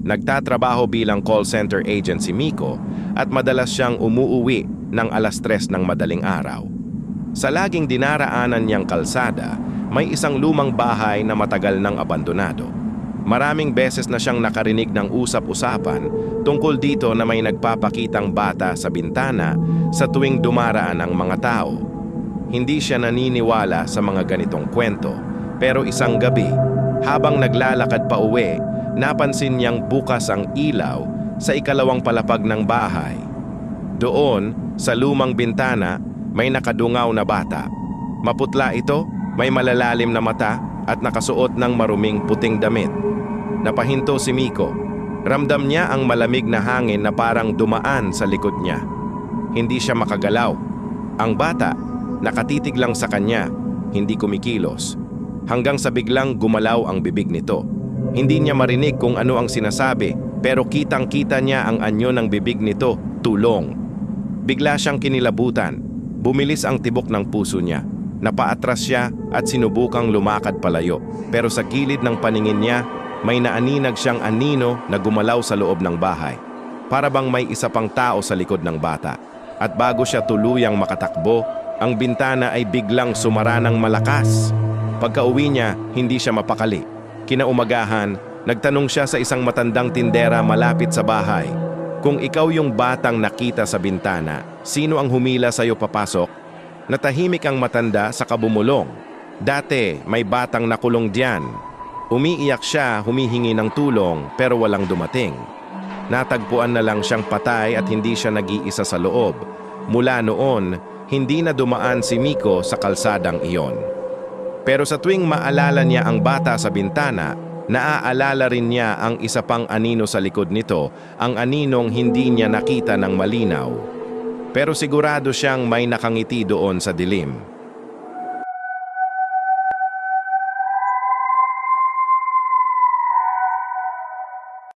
Nagtatrabaho bilang call center agent si Miko at madalas siyang umuuwi ng 3:00 ng madaling araw. Sa laging dinaraanan niyang kalsada, may isang lumang bahay na matagal nang abandonado. Maraming beses na siyang nakarinig ng usap-usapan tungkol dito na may nagpapakitang bata sa bintana sa tuwing dumaraan ang mga tao. Hindi siya naniniwala sa mga ganitong kwento, pero isang gabi, habang naglalakad pa uwi, napansin niyang bukas ang ilaw sa ikalawang palapag ng bahay. Doon, sa lumang bintana, may nakadungaw na bata. Maputla ito, may malalalim na mata at nakasuot ng maruming puting damit. Napahinto si Miko. Ramdam niya ang malamig na hangin na parang dumaan sa likod niya. Hindi siya makagalaw. Ang bata, nakatitig lang sa kanya, hindi kumikilos. Hanggang sa biglang gumalaw ang bibig nito. Hindi niya marinig kung ano ang sinasabi, pero kitang-kita niya ang anyo ng bibig nito, tulong. Bigla siyang kinilabutan. Bumilis ang tibok ng puso niya. Napaatras siya at sinubukang lumakad palayo. Pero sa gilid ng paningin niya, may naaninag siyang anino na gumalaw sa loob ng bahay. Para bang may isa pang tao sa likod ng bata. At bago siya tuluyang makatakbo, ang bintana ay biglang sumara ng malakas. Pagka-uwi niya, hindi siya mapakali. Kinaumagahan, nagtanong siya sa isang matandang tindera malapit sa bahay. Kung ikaw yung batang nakita sa bintana, sino ang humila sa'yo papasok? Natahimik ang matanda sa kabumulong. Dati, may batang nakulong diyan. Umiiyak siya, humihingi ng tulong, pero walang dumating. Natagpuan na lang siyang patay at hindi siya nag-iisa sa loob. Mula noon, hindi na dumaan si Miko sa kalsadang iyon. Pero sa tuwing maalala niya ang bata sa bintana, naaalala rin niya ang isa pang anino sa likod nito, ang aninong hindi niya nakita ng malinaw. Pero sigurado siyang may nakangiti doon sa dilim.